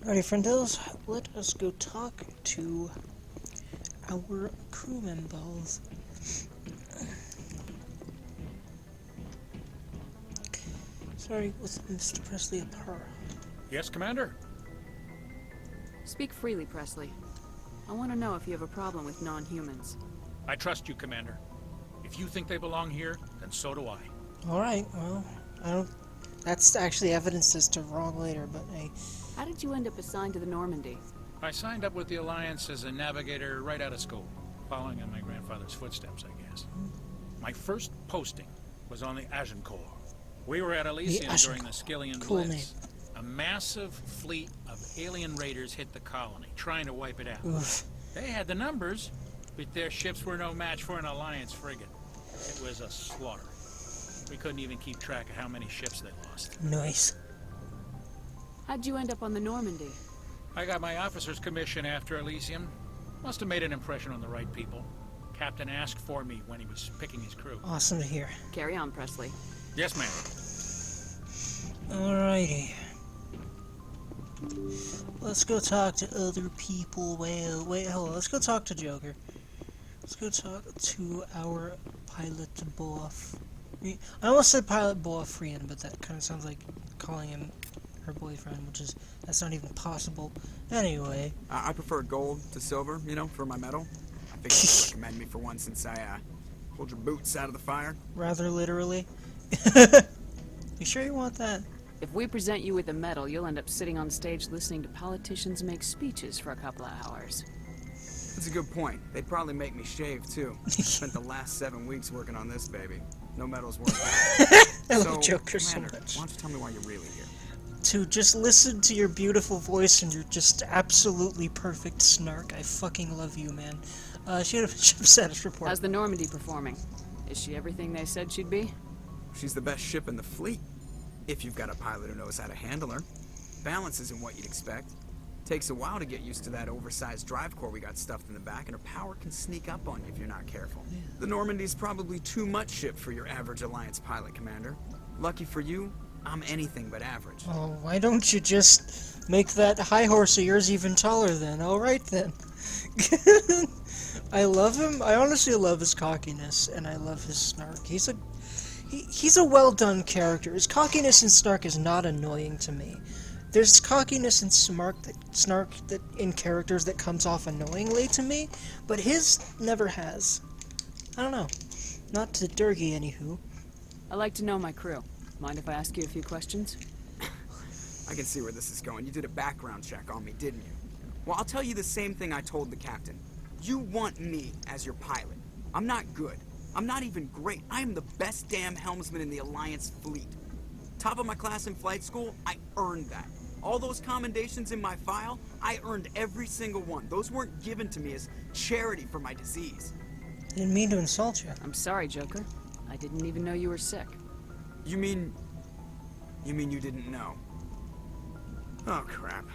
Alrighty, friendos, let us go talk to our crew members. Sorry, with Mr. Presley at her. Yes, Commander? Speak freely, Presley. I want to know if you have a problem with non-humans. I trust you, Commander. If you think they belong here, then so do I. Alright, well, I don't... That's actually evidence as to wrong later, but hey... How did you end up assigned to the Normandy? I signed up with the Alliance as a navigator right out of school, following in my grandfather's footsteps, I guess. My first posting was on the Agincourt. We were at Elysium during the Skillian cool Blitz. A massive fleet of alien raiders hit the colony, trying to wipe it out. Oof. They had the numbers, but their ships were no match for an Alliance frigate. It was a slaughter. We couldn't even keep track of how many ships they lost. Nice. How'd you end up on the Normandy? I got my officer's commission after Elysium. Must have made an impression on the right people. Captain asked for me when he was picking his crew. Awesome to hear. Carry on, Presley. Yes, ma'am. Alrighty. Let's go talk to other people. Well, wait, hold on. Let's go talk to Joker. Let's go talk to our pilot boff. I almost said pilot boyfriend, but that kind of sounds like calling him her boyfriend, which is, that's not even possible. Anyway. I prefer gold to silver, you know, for my medal. I think you'd recommend me for one since I, pulled your boots out of the fire. Rather literally. You sure you want that? If we present you with a medal, you'll end up sitting on stage listening to politicians make speeches for a couple of hours. That's a good point. They'd probably make me shave, too. Spent the last 7 weeks working on this baby. No medal's worth it. I love So, Joker so Commander, much. why don't you tell me why you're really here? To just listen to your beautiful voice and your just absolutely perfect snark. I fucking love you, man. Ship status report. How's the Normandy performing? Is she everything they said she'd be? She's the best ship in the fleet. If you've got a pilot who knows how to handle her. Balance isn't what you'd expect. Takes a while to get used to that oversized drive core we got stuffed in the back, and her power can sneak up on you if you're not careful. Yeah. The Normandy's probably too much ship for your average Alliance pilot, Commander. Lucky for you, I'm anything but average. Oh, why don't you just make that high horse of yours even taller then? Alright then. I love him. I honestly love his cockiness, and I love his snark. He's a well-done character. His cockiness and snark is not annoying to me. There's cockiness and snark that in characters that comes off annoyingly to me, but his never has. I don't know. Not to Durgy, anywho. I like to know my crew. Mind if I ask you a few questions? I can see where this is going. You did a background check on me, didn't you? Well, I'll tell you the same thing I told the captain. You want me as your pilot. I'm not good. I'm not even great. I am the best damn helmsman in the Alliance fleet. Top of my class in flight school, I earned that. All those commendations in my file, I earned every single one. Those weren't given to me as charity for my disease. I didn't mean to insult you. I'm sorry, Joker. I didn't even know you were sick. You mean you didn't know? Oh, crap.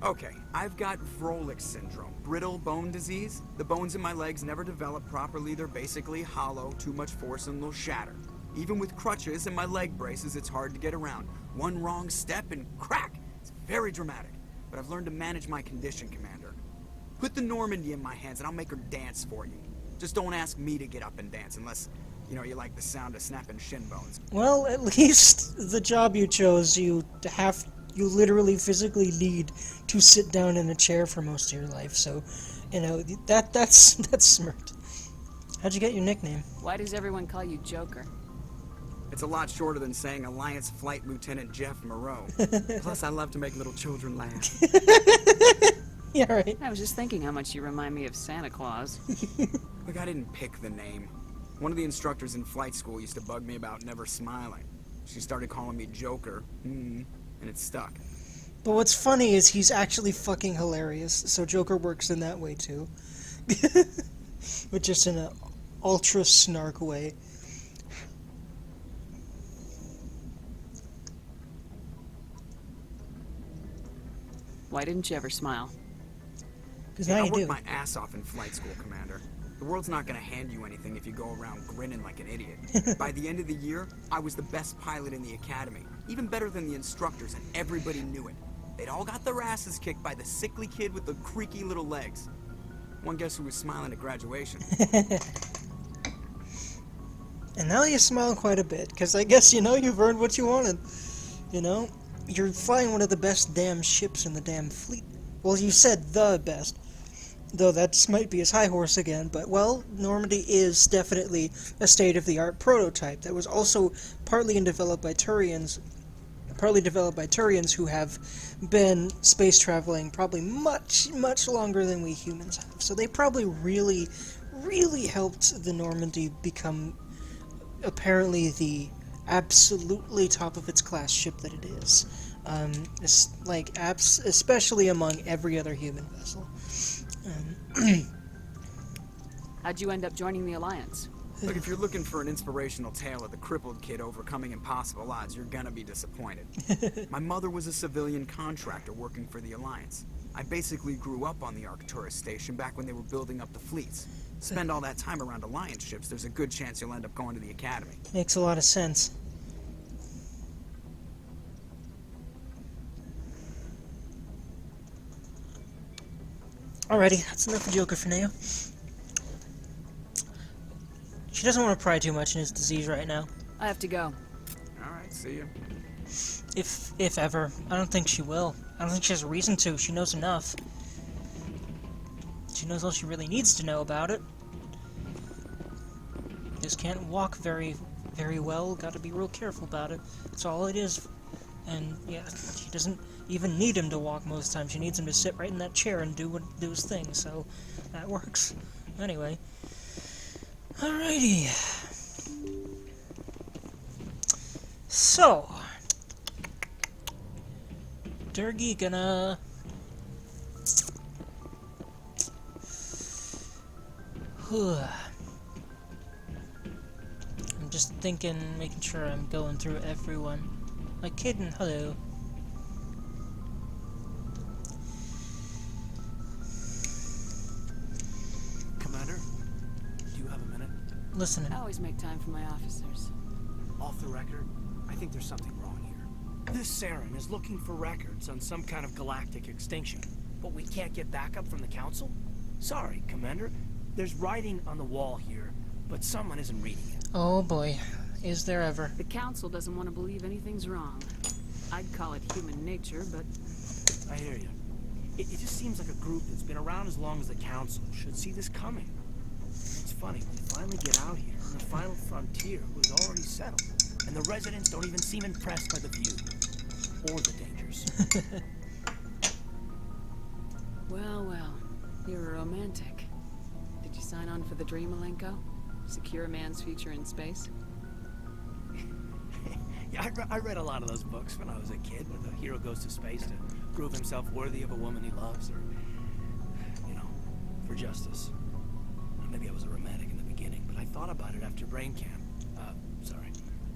Okay, I've got Vrolik syndrome, brittle bone disease. The bones in my legs never develop properly. They're basically hollow, too much force and they'll shatter. Even with crutches and my leg braces, it's hard to get around. One wrong step and crack! It's very dramatic. But I've learned to manage my condition, Commander. Put the Normandy in my hands and I'll make her dance for you. Just don't ask me to get up and dance unless, you know, you like the sound of snapping shin bones. Well, at least the job you chose, you literally physically need to sit down in a chair for most of your life, so, you know, that's smart. How'd you get your nickname? Why does everyone call you Joker? It's a lot shorter than saying Alliance Flight Lieutenant Jeff Moreau. Plus, I love to make little children laugh. Yeah, right. I was just thinking how much you remind me of Santa Claus. Look, I didn't pick the name. One of the instructors in flight school used to bug me about never smiling. She started calling me Joker, and it stuck. But what's funny is he's actually fucking hilarious, so Joker works in that way too. But just in an ultra snark way. Why didn't you ever smile? Because now I you worked do. my ass off in flight school, Commander. The world's not gonna hand you anything if you go around grinning like an idiot. By the end of the year, I was the best pilot in the academy. Even better than the instructors, and everybody knew it. They'd all got their asses kicked by the sickly kid with the creaky little legs. One guess who was smiling at graduation. And now you smile quite a bit, because I guess, you've earned what you wanted. You're flying one of the best damn ships in the damn fleet. Well, you said the best. Though that might be his high horse again, but, well, Normandy is definitely a state-of-the-art prototype that was also partly developed by Turians who have been space traveling probably much, much longer than we humans have. So they probably really, really helped the Normandy become apparently the absolutely top of its class ship that it is. Especially among every other human vessel. How'd you end up joining the Alliance? Look, if you're looking for an inspirational tale of the crippled kid overcoming impossible odds, you're gonna be disappointed. My mother was a civilian contractor working for the Alliance. I basically grew up on the Arcturus station back when they were building up the fleets. Spend all that time around Alliance ships, there's a good chance you'll end up going to the Academy. Makes a lot of sense. Alrighty, that's enough of Joker for now. She doesn't want to pry too much in his disease right now. I have to go. Alright, see ya. If ever. I don't think she will. I don't think she has a reason to. She knows enough. She knows all she really needs to know about it. Just can't walk very, very well. Gotta be real careful about it. That's all it is. And, yeah, she doesn't even need him to walk most times. She needs him to sit right in that chair and do his thing, so that works. Anyway. Alrighty. So, Durgy gonna... I'm just thinking, making sure I'm going through everyone. Like Kidden, hello. Commander, do you have a minute? Listening. I always make time for my officers. Off the record, I think there's something wrong here. This Saren is looking for records on some kind of galactic extinction, but we can't get backup from the Council? Sorry, Commander. There's writing on the wall here, but someone isn't reading it. Oh boy, is there ever. The Council doesn't want to believe anything's wrong. I'd call it human nature, but... I hear you. It just seems like a group that's been around as long as the Council should see this coming. It's funny, we finally get out here, and the final frontier was already settled, and the residents don't even seem impressed by the view. Or the dangers. Well, you're a romantic. Did you sign on for the dream, Malenko? Secure a man's future in space? Yeah, I read a lot of those books when I was a kid, where the hero goes to space to prove himself worthy of a woman he loves, or, for justice. Maybe I was a romantic in the beginning, but I thought about it after brain camp.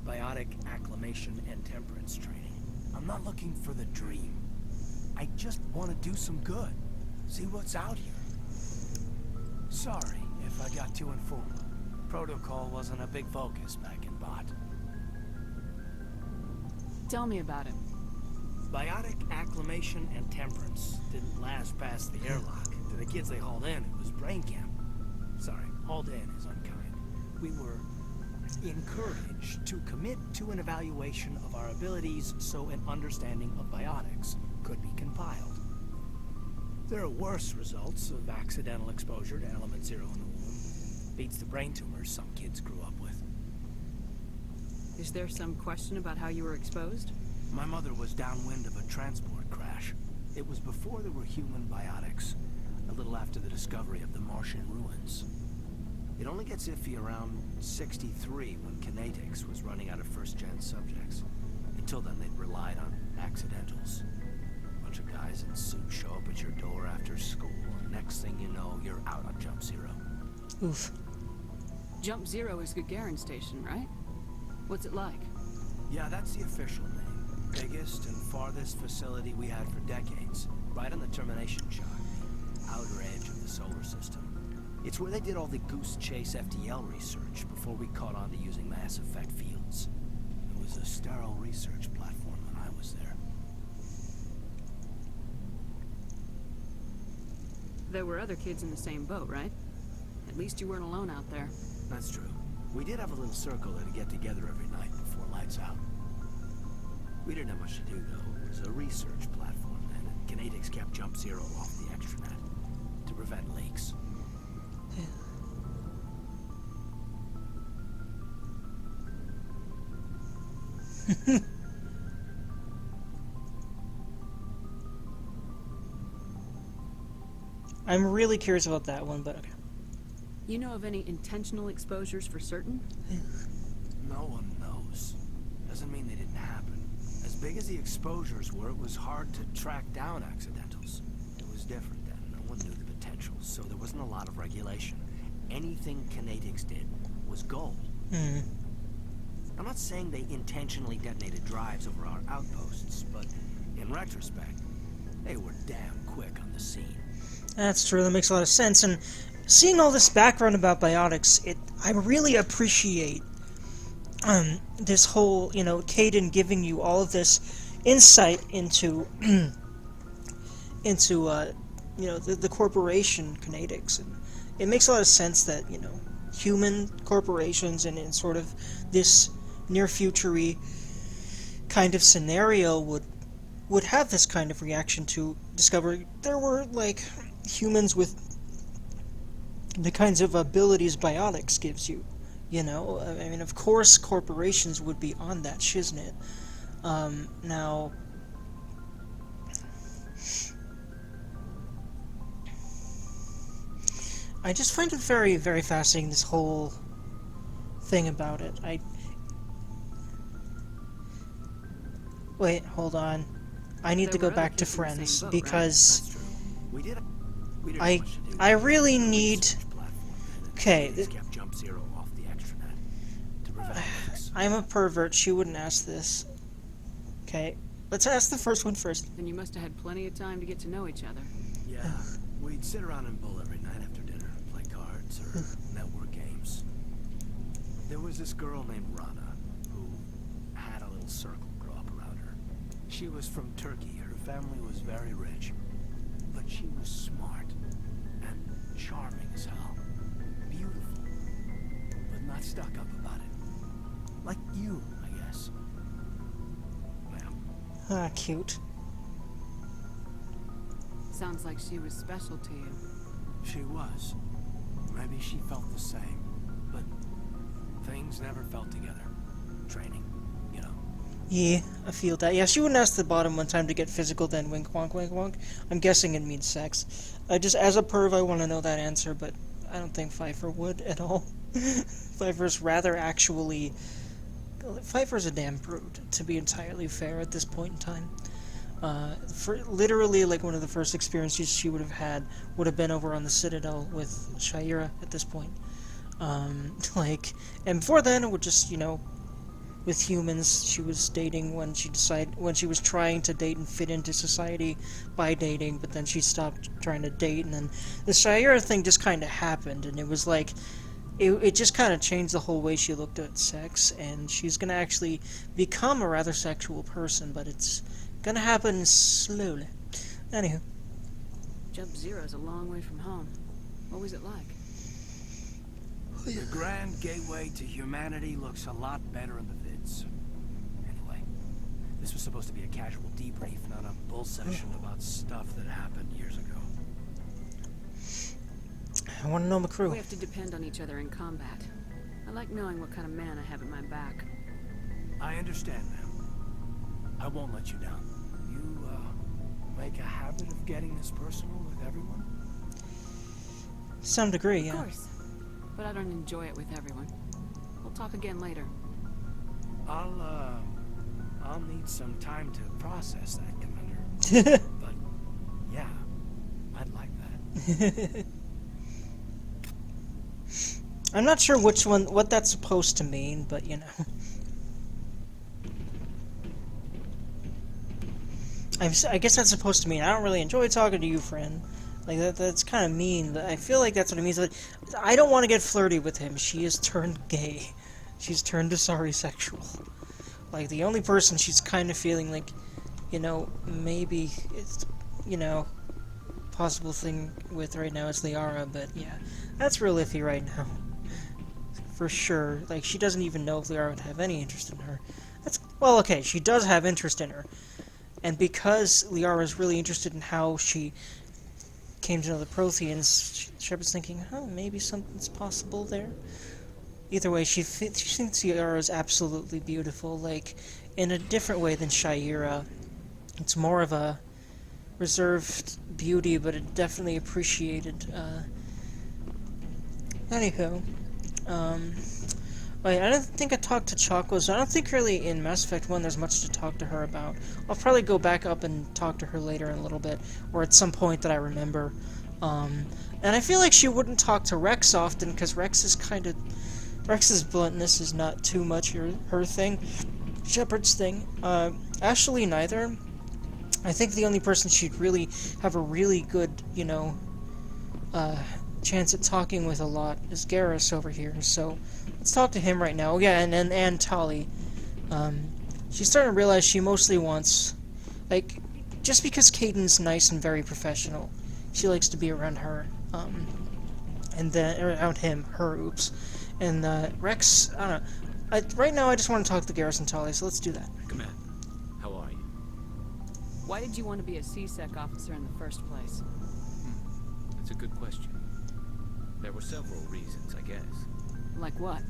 Biotic acclimation and temperance training. I'm not looking for the dream. I just want to do some good. See what's out here. Sorry if I got too informal. Protocol wasn't a big focus back in Bot. Tell me about it. Biotic acclimation and temperance didn't last past the airlock. To the kids they hauled in, it was brain camp. Sorry, hauled in is unkind. We were encouraged to commit to an evaluation of our abilities so an understanding of biotics could be compiled. There are worse results of accidental exposure to element 0 in the womb. Beats the brain tumors some kids grew up with. Is there some question about how you were exposed? My mother was downwind of a transport crash. It was before there were human biotics, a little after the discovery of the Martian ruins. It only gets iffy around 63 when Kinetics was running out of first-gen subjects. Until then, they'd relied on accidentals. A bunch of guys in suits show up at your door after school, and next thing you know, you're out on Jump Zero. Oof. Jump Zero is Gagarin Station, right? What's it like? Yeah, that's the official name. Biggest and farthest facility we had for decades. Right on the termination chart, the outer edge of the solar system. It's where they did all the Goose Chase FTL research before we caught on to using mass effect fields. It was a sterile research platform when I was there. There were other kids in the same boat, right? At least you weren't alone out there. That's true. We did have a little circle that'd get together every night before lights out. We didn't have much to do, though. It was a research platform then, and Canadics kept Jump Zero off the extranet to prevent leaks. I'm really curious about that one, but okay. You know of any intentional exposures for certain? No one knows. Doesn't mean they didn't happen. As big as the exposures were, it was hard to track down accidentals. It was different then. No one knew the potential, so there wasn't a lot of regulation. Anything Canadics did was gold. Hmm. I'm not saying they intentionally detonated drives over our outposts, but in retrospect, they were damn quick on the scene. That's true, that makes a lot of sense, and seeing all this background about biotics, I really appreciate this whole, Caden giving you all of this insight into, the corporation Canadics, and it makes a lot of sense that, human corporations and in sort of this near-future-y kind of scenario would have this kind of reaction to discover there were, humans with the kinds of abilities biotics gives you, I mean, of course corporations would be on that shiznit. Now, I just find it very, very fascinating, this whole thing about it. Wait, hold on. I need to go back to friends, because We did I really need... Okay, kept Jump Zero off the extranet to prevent leaks. I'm a pervert, she wouldn't ask this. Okay, let's ask the first one first. Then you must have had plenty of time to get to know each other. Yeah, we'd sit around and bull every night after dinner, play cards or network games. There was this girl named Rana who had a little circle grow up around her. She was from Turkey. Her family was very rich, but she was smart and charming as hell. Beautiful, but not stuck up about it. Like you, I guess. Ma'am. Ah, cute. Sounds like she was special to you. She was. Maybe she felt the same, but things never felt together. Training, Yeah, I feel that. Yeah, she wouldn't ask the bottom one time to get physical, then wink wonk wink wonk. I'm guessing it means sex. Just as a perv, I want to know that answer, but I don't think Pfeiffer would at all. Pfeiffer's rather actually... Pfeiffer's a damn prude, to be entirely fair at this point in time. For literally, one of the first experiences she would have had would have been over on the Citadel with Shaira at this point. And before then, it would just, with humans, she was dating when she was trying to date and fit into society by dating, but then she stopped trying to date, and then the Shaira thing just kind of happened, and it was it just kind of changed the whole way she looked at sex, and she's gonna actually become a rather sexual person, but it's gonna happen slowly. Anywho. Jump Zero's a long way from home. What was it like? The grand gateway to humanity looks a lot better in the vids. Anyway, this was supposed to be a casual debrief, not a bull session about stuff that happened years ago. I want to know my crew. We have to depend on each other in combat. I like knowing what kind of man I have at my back. I understand, ma'am. I won't let you down. You, make a habit of getting this personal with everyone? To some degree, yeah. Of course. But I don't enjoy it with everyone. We'll talk again later. I'll need some time to process that, Commander. But, yeah, I'd like that. I'm not sure what that's supposed to mean, but I guess that's supposed to mean I don't really enjoy talking to you, friend. That's kind of mean, but I feel like that's what it means. I don't want to get flirty with him. She has turned gay. She's turned Asari sexual. The only person she's kind of feeling maybe it's, possible thing with right now is Liara, but yeah, that's real iffy right now. For sure. Like, she doesn't even know if Liara would have any interest in her. Well, okay, she does have interest in her. And because Liara is really interested in how she came to know the Protheans, Shepard's thinking, maybe something's possible there. Either way, she thinks Liara is absolutely beautiful, like, in a different way than Shaira. It's more of a reserved beauty, but it definitely appreciated. Anywho, wait, I don't think I talked to Choco, so I don't think really in Mass Effect 1 there's much to talk to her about. I'll probably go back up and talk to her later in a little bit, or at some point that I remember. And I feel like she wouldn't talk to Rex often, because Rex's bluntness is not too much her thing. Shepard's thing. Ashley neither. I think the only person she'd really have a really good, chance at talking with a lot is Garrus over here, so let's talk to him right now. Yeah, and Tali. She's starting to realize she mostly wants, like, just because Caden's nice and very professional, she likes to be around her, and then around him, oops. And Rex, I don't know. Right now I just want to talk to Garrus and Tali, so let's do that. Command, how are you? Why did you want to be a C-Sec officer in the first place? That's a good question. There were several reasons, I guess. Like what?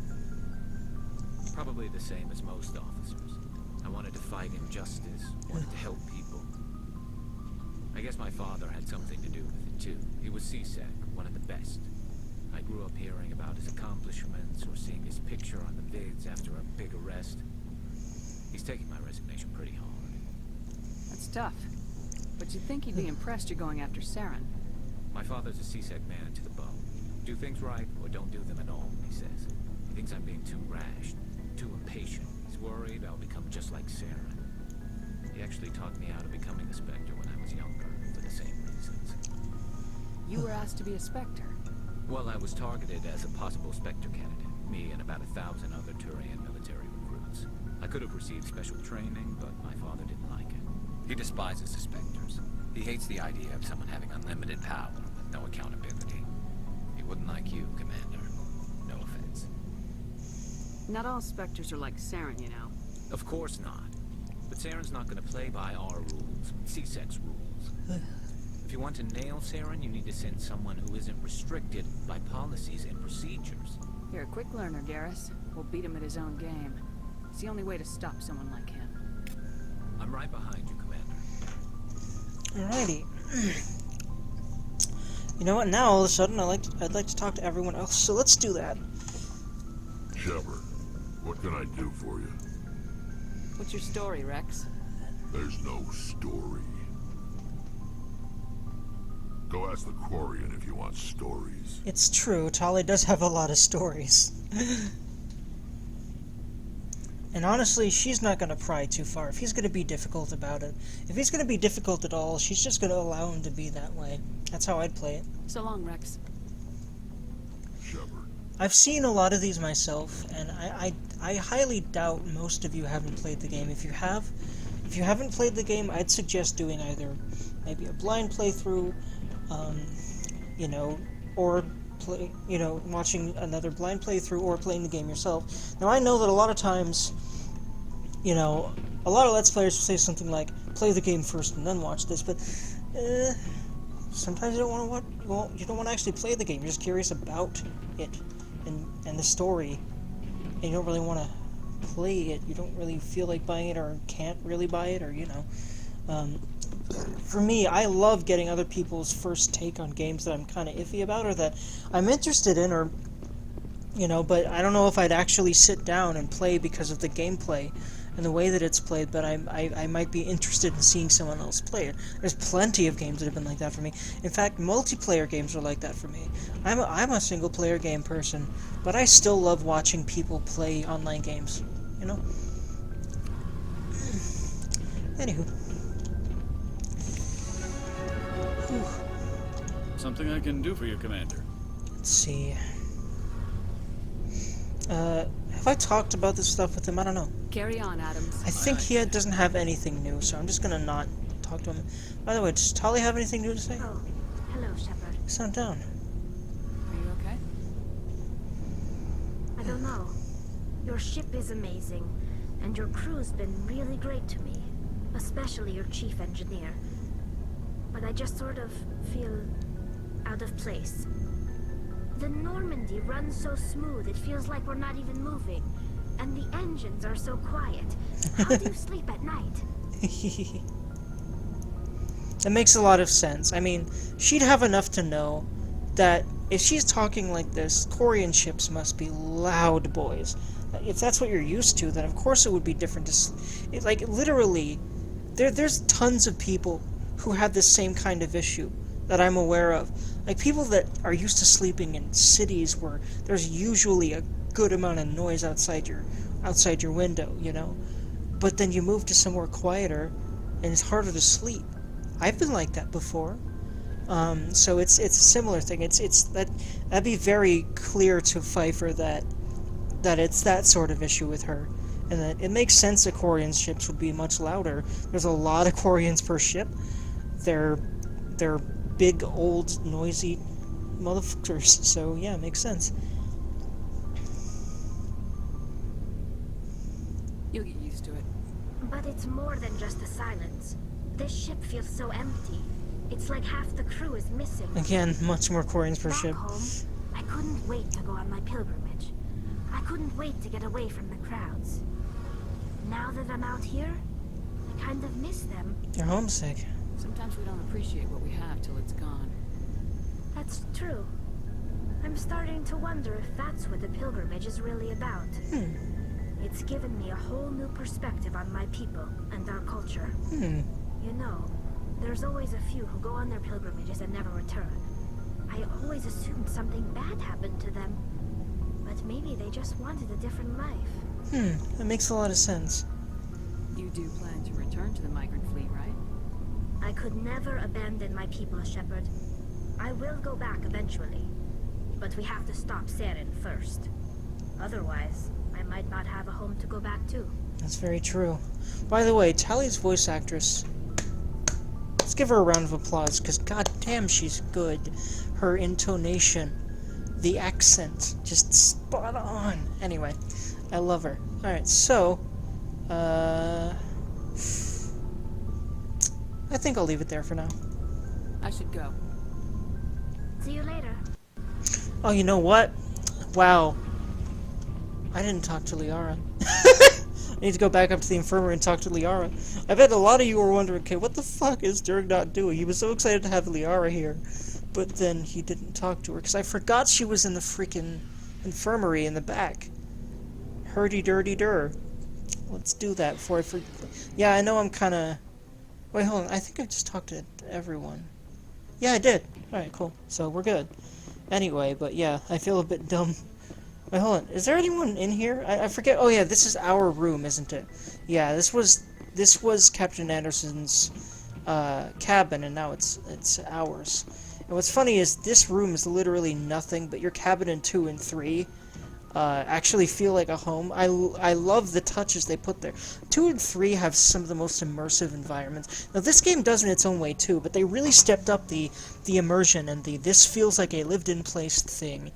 Probably the same as most officers. I wanted to fight injustice, wanted to help people. I guess my father had something to do with it too. He was C-Sec, one of the best. I grew up hearing about his accomplishments or seeing his picture on the vids after a big arrest. He's taking my resignation pretty hard. That's tough. But you'd think he'd be impressed you're going after Saren. My father's a C-Sec man to the bone. Do things right or don't do them at all, he says. He thinks I'm being too rash, too impatient. He's worried I'll become just like Saren. He actually talked me out of becoming a Spectre when I was younger, for the same reasons. You were asked to be a Spectre. Well, I was targeted as a possible Spectre candidate, me and about 1,000 other Turian military recruits. I could have received special training, but my father didn't like it. He despises the Spectres. He hates the idea of someone having unlimited power with no accountability. He wouldn't like you, Commander. No offense. Not all Spectres are like Saren, you know. Of course not. But Saren's not going to play by our rules, C-Sec's rules. If you want to nail Saren, you need to send someone who isn't restricted by policies and procedures. You're a quick learner, Garrus. We'll beat him at his own game. It's the only way to stop someone like him. I'm right behind you, Commander. Alrighty. You know what? Now all of a sudden I'd like to talk to everyone else. So let's do that. Shepard, what can I do for you? What's your story, Rex? There's no story. Go ask the Quarian if you want stories. It's true. Tali does have a lot of stories. And honestly, she's not going to pry too far. If he's going to be difficult about it, if he's going to be difficult at all, she's just going to allow him to be that way. That's how I'd play it. So long, Rex. Shepard. I've seen a lot of these myself, and I highly doubt most of you haven't played the game. If you haven't played the game, I'd suggest doing either maybe a blind playthrough, or watching another blind playthrough or playing the game yourself. Now, I know that a lot of times, a lot of Let's Players will say something like, play the game first and then watch this, but sometimes you don't want to watch, you don't want to actually play the game. You're just curious about it and the story, and you don't really want to play it. You don't really feel like buying it or can't really buy it, or for me, I love getting other people's first take on games that I'm kind of iffy about or that I'm interested in, or but I don't know if I'd actually sit down and play because of the gameplay and the way that it's played, but I might be interested in seeing someone else play it. There's plenty of games that have been like that for me. In fact, multiplayer games are like that for me. I'm a single-player game person, but I still love watching people play online games, Anywho. Something I can do for you, Commander. Let's see. Have I talked about this stuff with him? I don't know. Carry on, Adams. I think he doesn't have anything new, so I'm just gonna not talk to him. By the way, does Tali have anything new to say? sound down. Are you okay? I don't know. Your ship is amazing, and your crew's been really great to me. Especially your chief engineer. But I just sort of feel out of place. The Normandy runs so smooth, it feels like we're not even moving. And the engines are so quiet. How do you sleep at night? That makes a lot of sense. I mean, she'd have enough to know that if she's talking like this, Quarian ships must be loud boys. If that's what you're used to, then of course it would be different to like, literally, there's tons of people who have this same kind of issue that I'm aware of. Like, people that are used to sleeping in cities where there's usually a good amount of noise outside your window, you know? But then you move to somewhere quieter, and it's harder to sleep. I've been like that before. So it's a similar thing. That'd be very clear to Pfeiffer that it's that sort of issue with her, and that it makes sense that Quarian ships would be much louder. There's a lot of Quarians per ship. They're big, old, noisy motherfuckers. So yeah, it makes sense. You'll get used to it. But it's more than just the silence. This ship feels so empty. It's like half the crew is missing. Again, much more Quarians per Back ship. home, I couldn't wait to go on my pilgrimage. I couldn't wait to get away from the crowds. Now that I'm out here, I kind of miss them. You're homesick. Sometimes we don't appreciate what we have till it's gone. That's true. I'm starting to wonder if that's what the pilgrimage is really about. It's given me a whole new perspective on my people and our culture. You know, there's always a few who go on their pilgrimages and never return. I always assumed something bad happened to them. But maybe they just wanted a different life. That makes a lot of sense. You do plan to return to the migrant fleet, right? I could never abandon my people, Shepard. I will go back eventually. But we have to stop Saren first. Otherwise, I might not have a home to go back to. That's very true. By the way, Tally's voice actress, let's give her a round of applause, because goddamn she's good. Her intonation, the accent, just spot on. Anyway, I love her. Alright, so, I think I'll leave it there for now. I should go. See you later. Oh, you know what? Wow. I didn't talk to Liara. I need to go back up to the infirmary and talk to Liara. I bet a lot of you were wondering, okay, what the fuck is Dirk not doing? He was so excited to have Liara here, but then he didn't talk to her, because I forgot she was in the freaking infirmary in the back. Hurdy-durdy-dur. Let's do that before I forget. Yeah, I know I'm kind of... Wait, hold on. I think I just talked to everyone. Yeah, I did. Alright, cool. So, we're good. Anyway, but yeah, I feel a bit dumb. Wait, hold on. Is there anyone in here? I forget. Oh yeah, this is our room, isn't it? Yeah, this was Captain Anderson's cabin, and now it's ours. And what's funny is this room is literally nothing, but your cabin in 2 and 3 actually feel like a home. I love the touches they put there. 2 and 3 have some of the most immersive environments. Now this game does in its own way too, but they really stepped up the immersion and this feels like a lived-in place thing.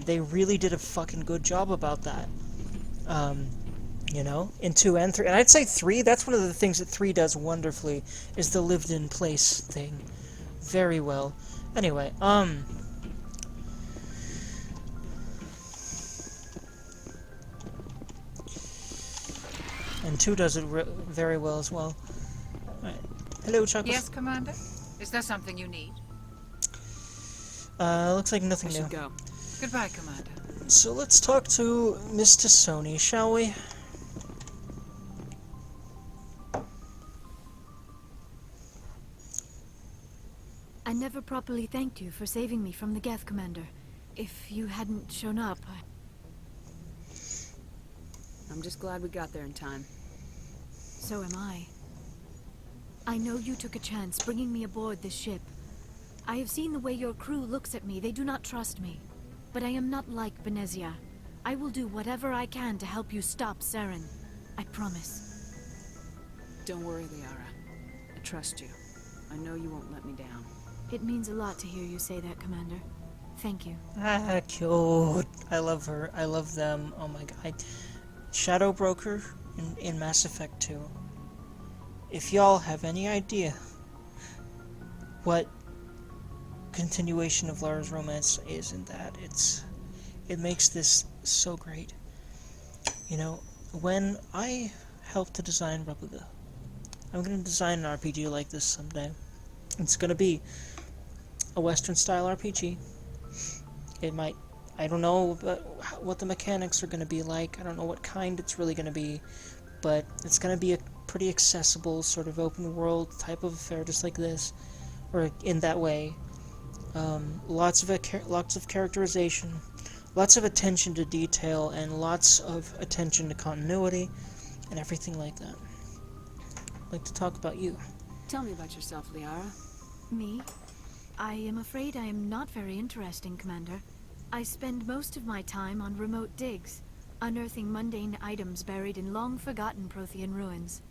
They really did a fucking good job about that. You know, in 2 and 3. And I'd say 3, that's one of the things that 3 does wonderfully, is the lived-in place thing. Very well. Anyway, and 2 does it very well as well. Alright. Hello, Chuckles. Yes, Commander? Is there something you need? Looks like nothing I new. should go. Goodbye, Commander. So let's talk to Mr. Sony, shall we? I never properly thanked you for saving me from the Geth, Commander. If you hadn't shown up, I'm just glad we got there in time. So am I. I know you took a chance bringing me aboard this ship. I have seen the way your crew looks at me. They do not trust me. But I am not like Benezia. I will do whatever I can to help you stop Saren. I promise. Don't worry, Liara. I trust you. I know you won't let me down. It means a lot to hear you say that, Commander. Thank you. Ah, cute. I love her. I love them. Oh my god. Shadow Broker in Mass Effect 2. If y'all have any idea what continuation of Lara's romance is in that, it makes this so great. You know, when I helped to design Replica, I'm going to design an RPG like this someday. It's going to be a Western style RPG. It might, I don't know what the mechanics are going to be like. I don't know what kind it's really going to be, but it's going to be a pretty accessible sort of open world type of affair, just like this, or in that way. Lots of characterization, lots of attention to detail, and lots of attention to continuity, and everything like that. I'd like to talk about you. Tell me about yourself, Liara. Me? I am afraid I am not very interesting, Commander. I spend most of my time on remote digs, unearthing mundane items buried in long-forgotten Prothean ruins.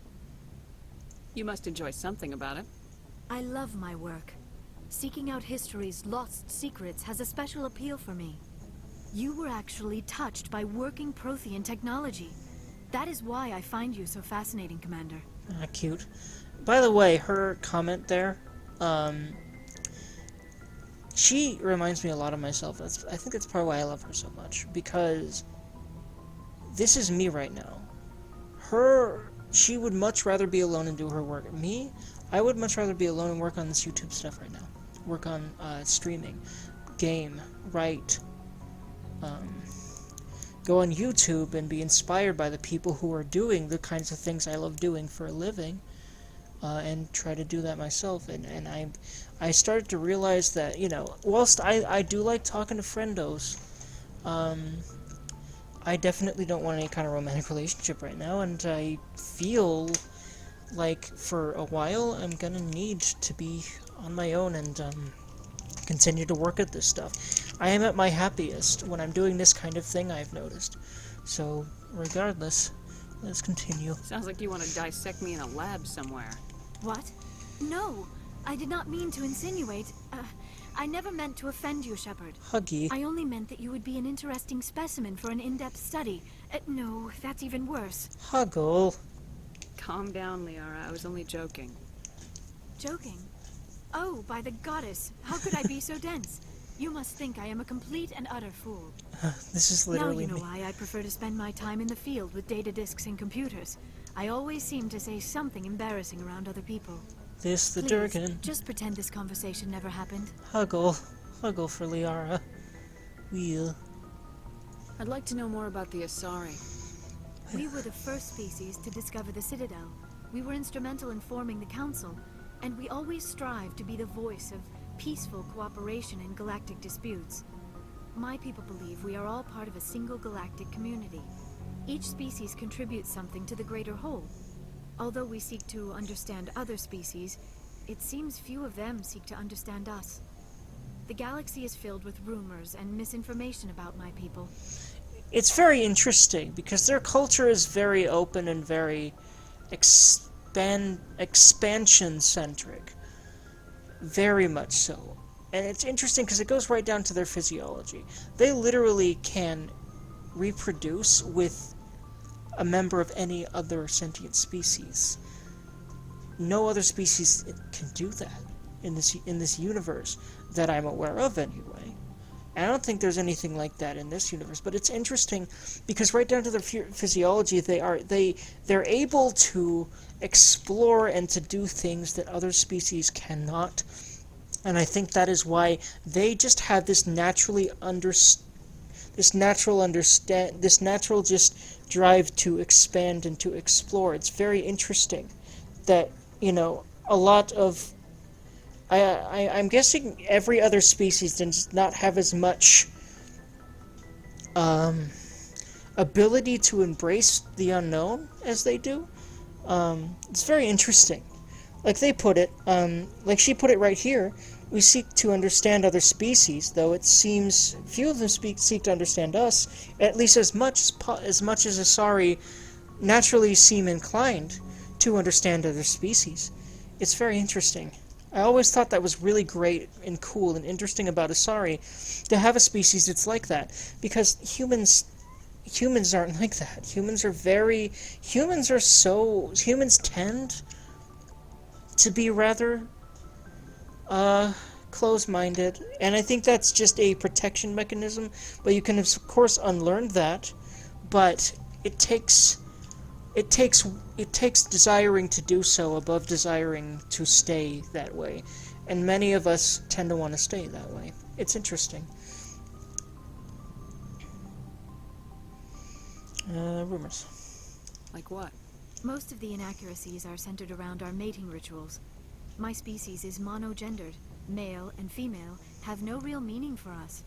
You must enjoy something about it. I love my work. Seeking out history's lost secrets has a special appeal for me. You were actually touched by working Prothean technology. That is why I find you so fascinating, Commander. Ah, cute. By the way, her comment there, she reminds me a lot of myself. I think that's probably why I love her so much, because this is me right now. She would much rather be alone and do her work. Me, I would much rather be alone and work on this YouTube stuff right now. Work on streaming, game, write, go on YouTube and be inspired by the people who are doing the kinds of things I love doing for a living, and try to do that myself. And I started to realize that, you know, whilst I do like talking to friendos, I definitely don't want any kind of romantic relationship right now, and I feel like for a while I'm gonna need to be on my own and continue to work at this stuff. I am at my happiest when I'm doing this kind of thing, I've noticed. So, regardless, let's continue. Sounds like you want to dissect me in a lab somewhere. What? No, I did not mean to insinuate. I never meant to offend you, Shepard. Huggy. I only meant that you would be an interesting specimen for an in-depth study. No, that's even worse. Huggle. Calm down, Liara. I was only joking. Joking? Oh, by the goddess, how could I be so dense? You must think I am a complete and utter fool. This is literally now you know me. why I prefer to spend my time in the field with data disks and computers. I always seem to say something embarrassing around other people. This the Please, Durgan. just pretend this conversation never happened. Huggle. Huggle for Liara. Wheel. I'd like to know more about the Asari. We were the first species to discover the Citadel. We were instrumental in forming the Council, and we always strive to be the voice of peaceful cooperation in galactic disputes. My people believe we are all part of a single galactic community. Each species contributes something to the greater whole. Although we seek to understand other species, it seems few of them seek to understand us. The galaxy is filled with rumors and misinformation about my people. It's very interesting, because their culture is very open and very expansion-centric. Very much so. And it's interesting because it goes right down to their physiology. They literally can reproduce with a member of any other sentient species. No other species can do that in this universe that I'm aware of, anyway. And I don't think there's anything like that in this universe. But it's interesting because right down to their physiology, they're able to explore and to do things that other species cannot. And I think that is why they just have this natural just drive to expand and to explore. It's very interesting that, you know, a lot of I'm guessing every other species does not have as much ability to embrace the unknown as they do. It's very interesting. Like they put it, like she put it right here, we seek to understand other species, though it seems few of them seek to understand us, at least as much as Asari naturally seem inclined to understand other species. It's very interesting. I always thought that was really great and cool and interesting about Asari, to have a species that's like that, because humans aren't like that. Humans tend to be rather close-minded, and I think that's just a protection mechanism, but you can of course unlearn that, but it takes desiring to do so above desiring to stay that way, and many of us tend to want to stay that way. It's interesting. Rumors. Like what? Most of the inaccuracies are centered around our mating rituals. My species is monogendered. Male and female have no real meaning for us.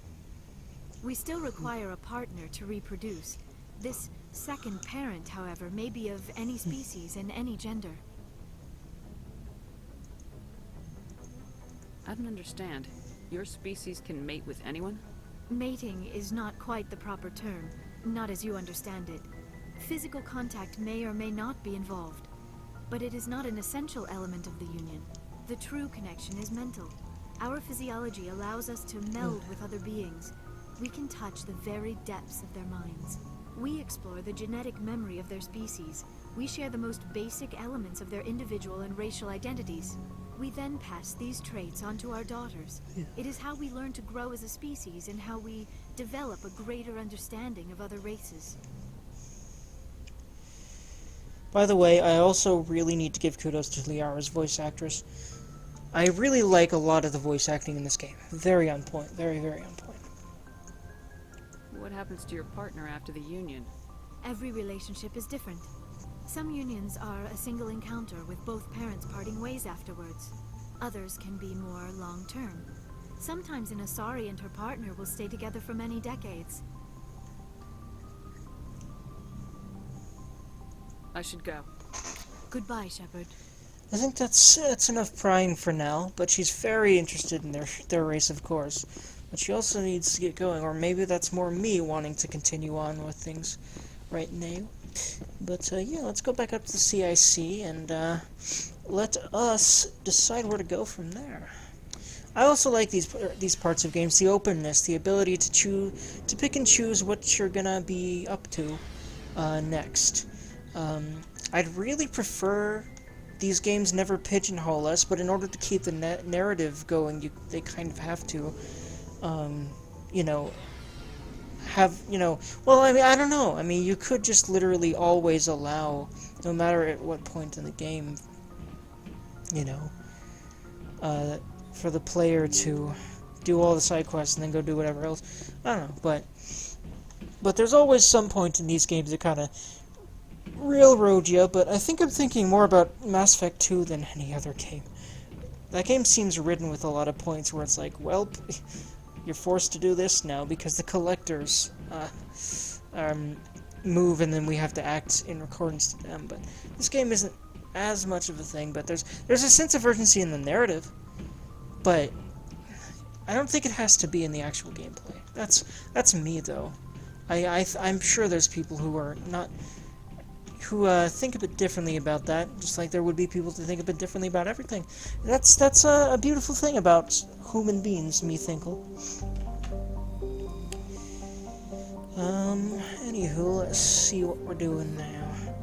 We still require a partner to reproduce. This second parent, however, may be of any species and any gender. I don't understand. Your species can mate with anyone? Mating is not quite the proper term, not as you understand it. Physical contact may or may not be involved, but it is not an essential element of the union. The true connection is mental. Our physiology allows us to meld with other beings. We can touch the very depths of their minds. We explore the genetic memory of their species. We share the most basic elements of their individual and racial identities. We then pass these traits on to our daughters. It is how we learn to grow as a species and how we develop a greater understanding of other races. By the way, I also really need to give kudos to Liara's voice actress. I really like a lot of the voice acting in this game. Very on point. Very, very on point. What happens to your partner after the union? Every relationship is different. Some unions are a single encounter with both parents parting ways afterwards. Others can be more long-term. Sometimes an Asari and her partner will stay together for many decades. I should go. Goodbye, Shepard. I think that's enough prying for now, but she's very interested in their race, of course. But she also needs to get going, or maybe that's more me wanting to continue on with things right now. But yeah, let's go back up to the CIC and let us decide where to go from there. I also like these parts of games, the openness, the ability to pick and choose what you're gonna be up to next. I'd really prefer these games never pigeonhole us, but in order to keep the narrative going, they kind of have to, you know, well, I mean, I don't know. I mean, you could just literally always allow, no matter at what point in the game, you know, for the player to do all the side quests and then go do whatever else. I don't know, but there's always some point in these games that kind of railroad you, but I think I'm thinking more about Mass Effect 2 than any other game. That game seems ridden with a lot of points where it's like, well, you're forced to do this now because the collectors move and then we have to act in accordance to them. But this game isn't as much of a thing, but there's a sense of urgency in the narrative, but I don't think it has to be in the actual gameplay. That's me, though. I'm sure there's people who think a bit differently about that, just like there would be people to think a bit differently about everything. That's a beautiful thing about human beings, me thinkle. Anywho, let's see what we're doing now.